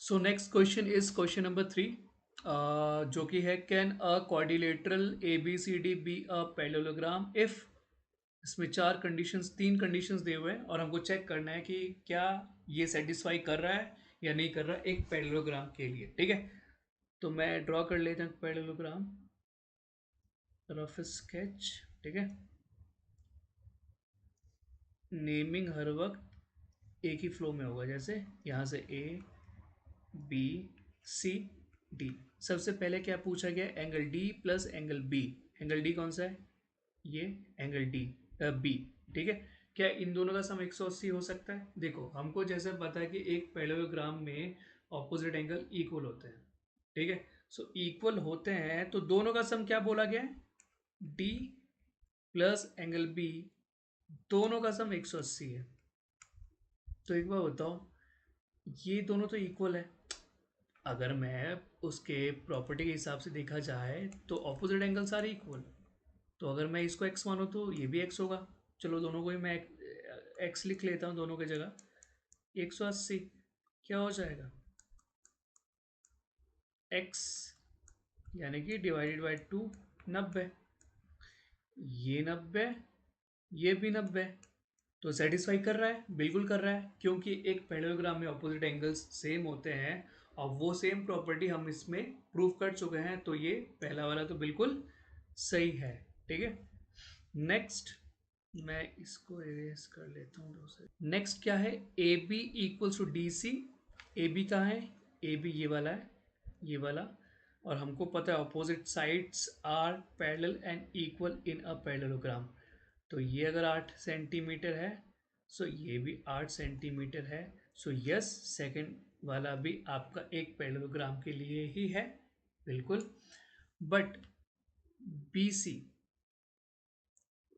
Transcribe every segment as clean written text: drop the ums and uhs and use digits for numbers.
So next question is question number 3, जो कि है can a quadrilateral A B C D be a parallelogram if. इसमें तीन conditions दिए हुए हैं और हमको चेक करना है कि क्या ये सेटिस्फाई कर रहा है या नहीं कर रहा है एक पैरेललोग्राम के लिए। ठीक है, तो मैं ड्रॉ कर लेता हूँ पैरेललोग्राम, रफ स्केच। ठीक है, नेमिंग हर वक्त एक ही फ्लो में होगा, जैसे यहाँ से ए बी सी डी। सबसे पहले क्या पूछा गया, angle D plus angle B. Angle D कौन सा है, ये एंगल डी बी। ठीक है, क्या इन दोनों का सम 180 हो सकता है? देखो हमको जैसे पता है कि एक पैरेललोग्राम में ऑपोजिट एंगल इक्वल होते हैं। ठीक है, सो इक्वल होते हैं तो दोनों का सम क्या बोला गया है, डी प्लस एंगल बी, दोनों का सम 180 है। तो एक बार बताओ, ये दोनों तो इक्वल है। अगर मैं उसके प्रॉपर्टी के हिसाब से देखा जाए तो ऑपोजिट एंगल सारे इक्वल। तो अगर मैं इसको एक्स मानूँ तो ये भी एक्स होगा। चलो दोनों को ही मैं एक्स लिख लेता हूँ दोनों की जगह। 180 क्या हो जाएगा, एक्स यानी कि डिवाइडेड बाई 2, 90। ये 90, ये भी 90। तो सेटिस्फाई कर रहा है, बिल्कुल कर रहा है, क्योंकि एक पैरेललोग्राम में ऑपोजिट एंगल्स सेम होते हैं और वो सेम प्रॉपर्टी हम इसमें प्रूव कर चुके हैं। तो ये पहला वाला तो बिल्कुल सही है। ठीक है, नेक्स्ट मैं इसको इरेज कर लेता हूँ दूसरे। नेक्स्ट क्या है, A B equals to D C. A B कहाँ है, ए बी ये वाला है, ये वाला। और हमको पता है opposite sides are parallel and equal in a parallelogram. तो ये अगर 8 सेंटीमीटर है, सो ये भी 8 सेंटीमीटर है। सो यस, सेकंड वाला भी आपका एक पैरेललोग्राम के लिए ही है, बिल्कुल। बट बी सी,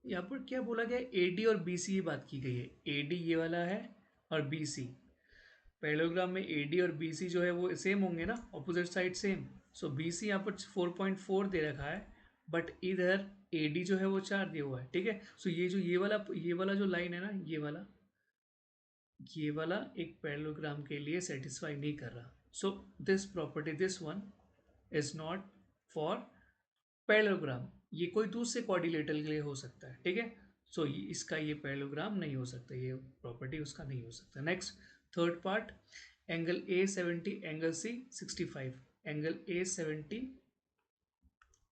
यहाँ पर क्या बोला गया, ए डी और बी सी की बात की गई है। ए डी ये वाला है और बी सी, पैरेललोग्राम में ए डी और बी सी जो है वो सेम होंगे ना, ऑपोजिट साइड सेम। सो बी सी यहाँ पर 4.4 दे रखा है, बट इधर ए डी जो है वो 4 दिया हुआ है। ठीक है, सो ये वाला जो लाइन है ना, ये वाला एक पैरेललोग्राम के लिए सेटिस्फाई नहीं कर रहा। So this property, this one is not for parallelogram. ये कोई दूसरे क्वाड्रिलेटरल के लिए हो सकता है। ठीक है, सो इसका ये पैरेललोग्राम नहीं हो सकता, ये प्रॉपर्टी उसका नहीं हो सकता। Next, third part, angle A 70 angle C 65। Angle A 70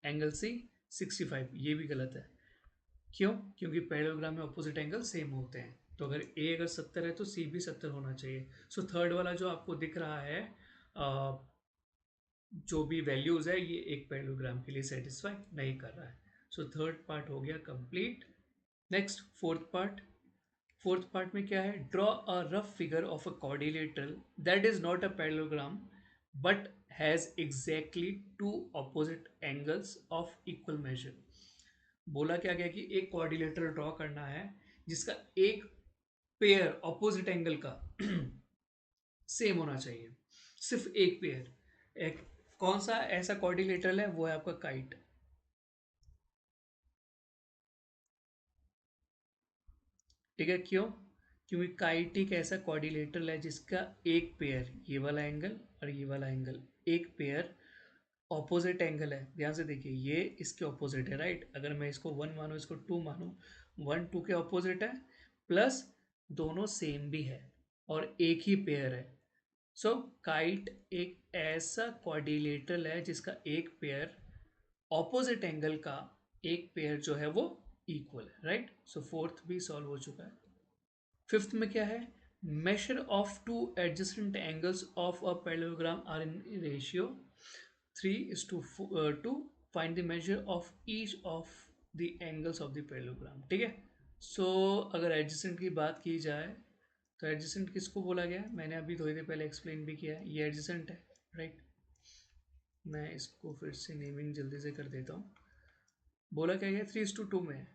angle C 65, ये भी गलत है। क्यों? क्योंकि पैरेललोग्राम में अपोजिट एंगल सेम होते हैं। तो अगर ए अगर 70 है तो सी भी 70 होना चाहिए। सो थर्ड वाला जो आपको दिख रहा है, जो भी वैल्यूज है, ये एक पैरेललोग्राम के लिए सेटिस्फाई नहीं कर रहा है। सो थर्ड पार्ट हो गया कंप्लीट। नेक्स्ट, फोर्थ पार्ट में क्या है, draw a rough figure of a quadrilateral that is not a parallelogram but has exactly two opposite angles of equal measure. बोला क्या गया कि एक क्वाड्रिलेटरल ड्रॉ करना है जिसका एक पेयर ऑपोजिट एंगल का सेम होना चाहिए, सिर्फ एक पेयर। एक कौन सा ऐसा कोऑर्डिनेटर है, वो है आपका काइट। ठीक है, क्यों? क्योंकि काइट एक ऐसा कोऑर्डिनेटर है जिसका एक पेयर, ये वाला एंगल और ये वाला एंगल, एक पेयर ऑपोजिट एंगल है। ध्यान से देखिए, ये इसके ऑपोजिट है, राइट। अगर मैं इसको 1 मानूँ, इसको 2 मानूँ, 1 2 के ऑपोजिट है, प्लस दोनों सेम भी है और एक ही पेयर है। सो काइट एक ऐसा क्वाड्रिलेटरल है जिसका एक पेयर ऑपोजिट एंगल का, एक पेयर जो है वो इक्वल है, राइट। सो फोर्थ भी सॉल्व हो चुका है। फिफ्थ में क्या है, measure of two adjacent angles of a parallelogram are in ratio 3:2, find the measure of each of the angles of the parallelogram. ठीक है, सो अगर एडजेसेंट की बात की जाए तो एडजेसेंट किसको बोला गया है, मैंने अभी थोड़ी देर पहले एक्सप्लेन भी किया है, ये एडजेसेंट है, राइट। मैं इसको फिर से नेमिंग जल्दी से कर देता हूँ। बोला क्या गया, 3:2 में।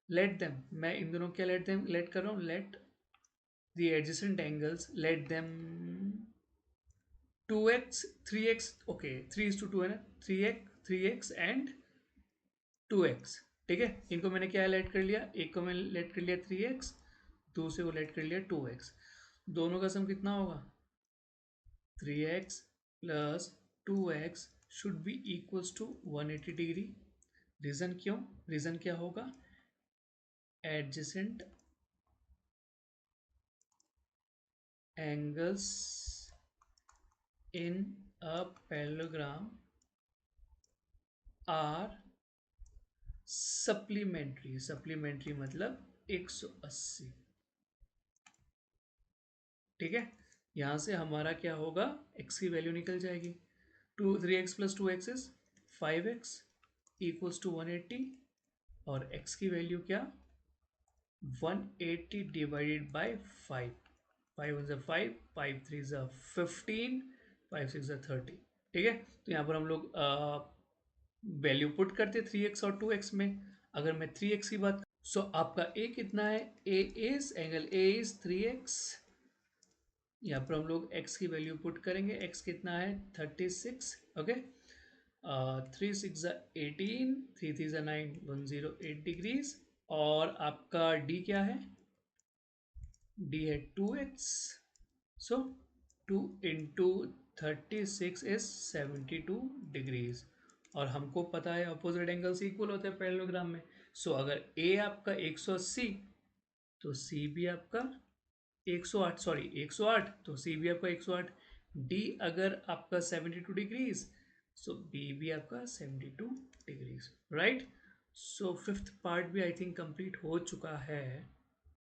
लेट देम, मैं इन दोनों क्या लेट कर रहा हूँ, let the adjacent angles, let them 2x 3x, okay 3:2 है ना, 3x एंड 2x। ठीक है, इनको मैंने क्या लेट कर लिया, एक को मैंने लेट कर लिया 3x, दूसरे को लेट कर लिया 2x। दोनों का सम कितना होगा, 3x plus 2x should be equals to 180 degree. Reason क्यों? रीज़न क्या होगा? Adjacent angles in a parallelogram are supplementary. Supplementary मतलब 180। ठीक है, यहाँ से हमारा क्या होगा? x की वैल्यू निकल जाएगी। 3x plus 2x is 5x equals to 180 और x की वैल्यू क्या? 180 डिवाइडेड बाय 5। 5 वन ज़ा 5, 5 3 ज़ा 15, 5 6 ज़ा 30। ठीक है, तो यहाँ पर हम लोग वैल्यू पुट करते 3x और 2x में। अगर मैं 3x की बात, सो आपका a कितना है? a is angle a is 3x। यहाँ पर हम लोग x की वैल्यू पुट करेंगे। x कितना है? 36। Okay, 3 6 18, 3 3 9, 108 degrees. और आपका d क्या है? d है 2x। So 2 into 36 is 72 degrees. और हमको पता है अपोजिट एंगल्स इक्वल होते हैं पैरेललोग्राम में। सो अगर a आपका 180 तो c भी आपका 108, सॉरी 108, तो सी भी आपका 108। डी अगर आपका 72 डिग्रीज, सो बी भी आपका 72 degrees, right. So fifth part भी आई थिंक कंप्लीट हो चुका है।